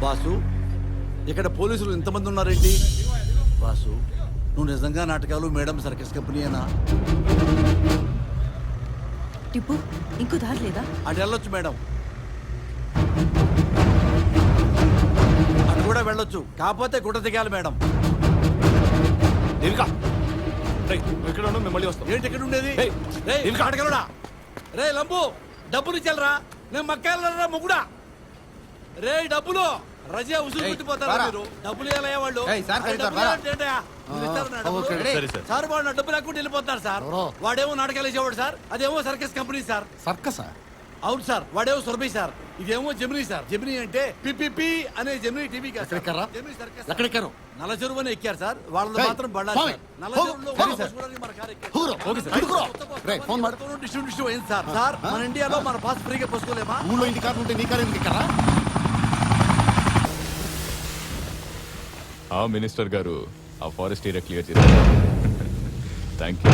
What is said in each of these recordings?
Boss, ఇక్కడ పోలీసులు ఇంతమంది ఉన్నారేంటి? బాసు, నువ్వు నిజంగా నాటకాలు మేడం సర్కస్ కంపెనీయేనా? టిప్పు, ఇంకో దారి లేదా? అటు వెళ్ళొచ్చు మేడం, అటు కూడా వెళ్ళొచ్చు, కాకపోతే గుడ్డ దిగాలి మేడం. ఇక్కడ మళ్ళీ వస్తాం. ఏంటి ఇక్కడ ఉండేది? అడగలడా రే లంబు, డబ్బులు ఇచ్చాలరా, నేను మక్కాలరా మొగుడా. రే డబ్బులు రజా ఉసులు పెట్టిపోతారా మీరు? డబ్బులు ఇవ్వాలయ్యా వాళ్ళు. సార్ వాడు నా డబ్బులు లేకుండా వెళ్ళిపోతారు సార్. వాడేమో నాటకాలు వేసేవాడు సార్, అదేమో సర్కస్ కంపెనీ సార్. సర్కస్? అవును సార్, వాడేమో సురభి సార్, ఇదేమో జెమినీ సార్. జెమినీ అంటే పిపిపి అనే జెమినీ టీవీ కాదు. ఎక్కడెక్కారు? నల్ల చెరువు అని ఎక్కారు సార్. వాళ్ళు మాత్రం బళ్ళారు సార్. నల్ల చెరువులో అయింది సార్. సార్ మన ఇండియాలో మన పాస్ ఫ్రీగా పోసుకోలేమా? ఊళ్ళో ఇంటి కారు ఉంటే నీ కారు ఎందుకు ఎక్కరా? మినిస్టర్ గారు, ఆ ఫారెస్ట్ ఏరియా క్లియర్ చేశారు. Thank you.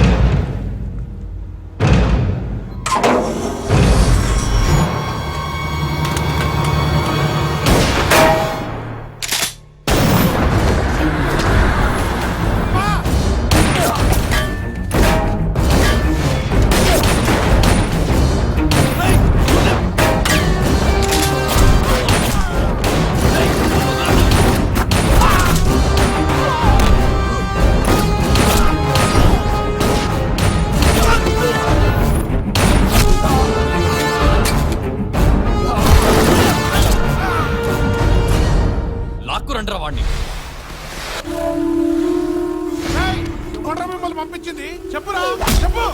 మిమ్మల్ని పంపించింది చెప్పురా, చెప్పు.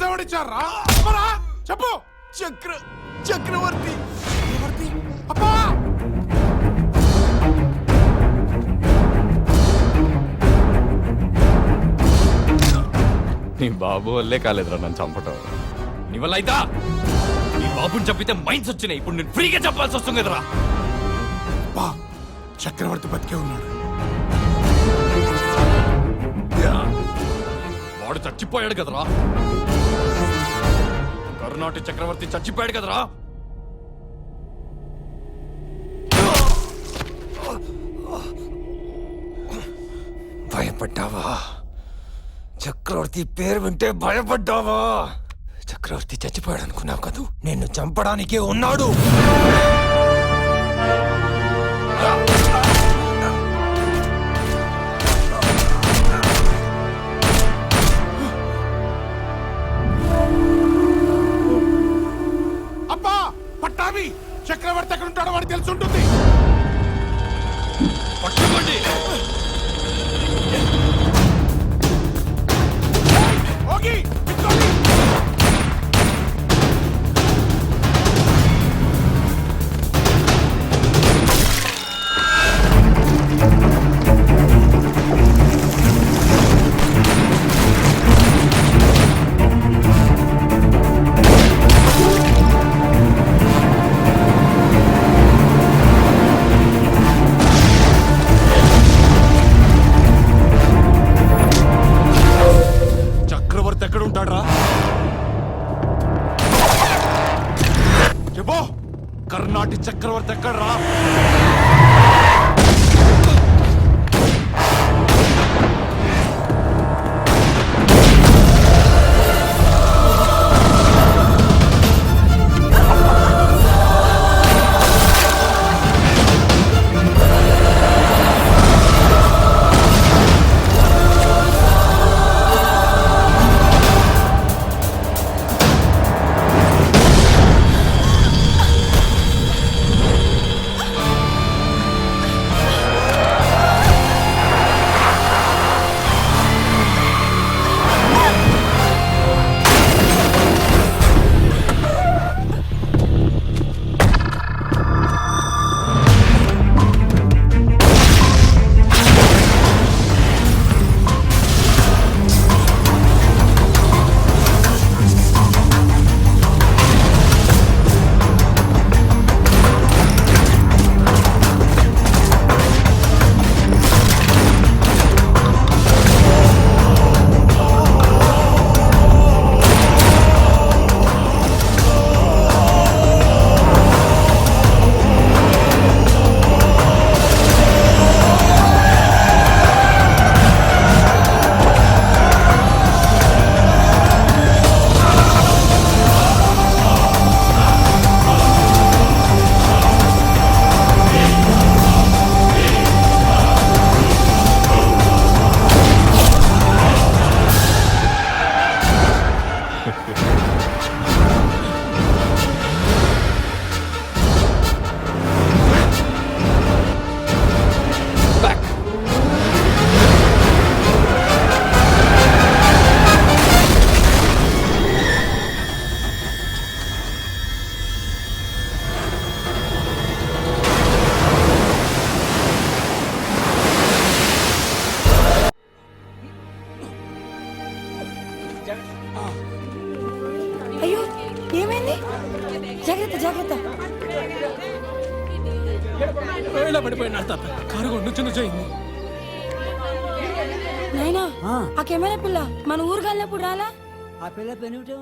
ఎవడిచ్చారా? చెప్పు. చక్రవర్తి. అబ్బా, నీ బాబు వల్లే కాలేదురా నన్ను చంపటం. నీ వల్ల అయితా. నీ బాబుని చంపితే మైండ్స్ వచ్చినాయి. ఇప్పుడు నేను ఫ్రీగా చెప్పాల్సి వస్తుంది కదరా. చక్రవర్తి బతికే ఉన్నాడు. వాడు చచ్చిపోయాడు కదరా. కర్ణాటక చక్రవర్తి చచ్చిపోయాడు కదరా. భయపడ్డావా? చక్రవర్తి పేరు వింటే భయపడ్డావా? చక్రవర్తి చచ్చిపోయాడు అనుకున్నావు కదూ, నిన్ను చంపడానికే ఉన్నాడు. అబ్బా, పట్టాభి, చక్రవర్తి ఎక్కడ ఉంటాడో వాడికి తెలిసి ఉంటుంది. పట్టుకోండి. కర్ణాటక చక్రవర్తి ఎక్కడ్రా? ఇలా పడిపోయినాడు తాత. కారు కొండు చేయింది. నాయనా ఆ కెమెరా పిల్ల మన ఊరు వెళ్ళినప్పుడు రాలా ఆ పిల్ల పెనుగుటం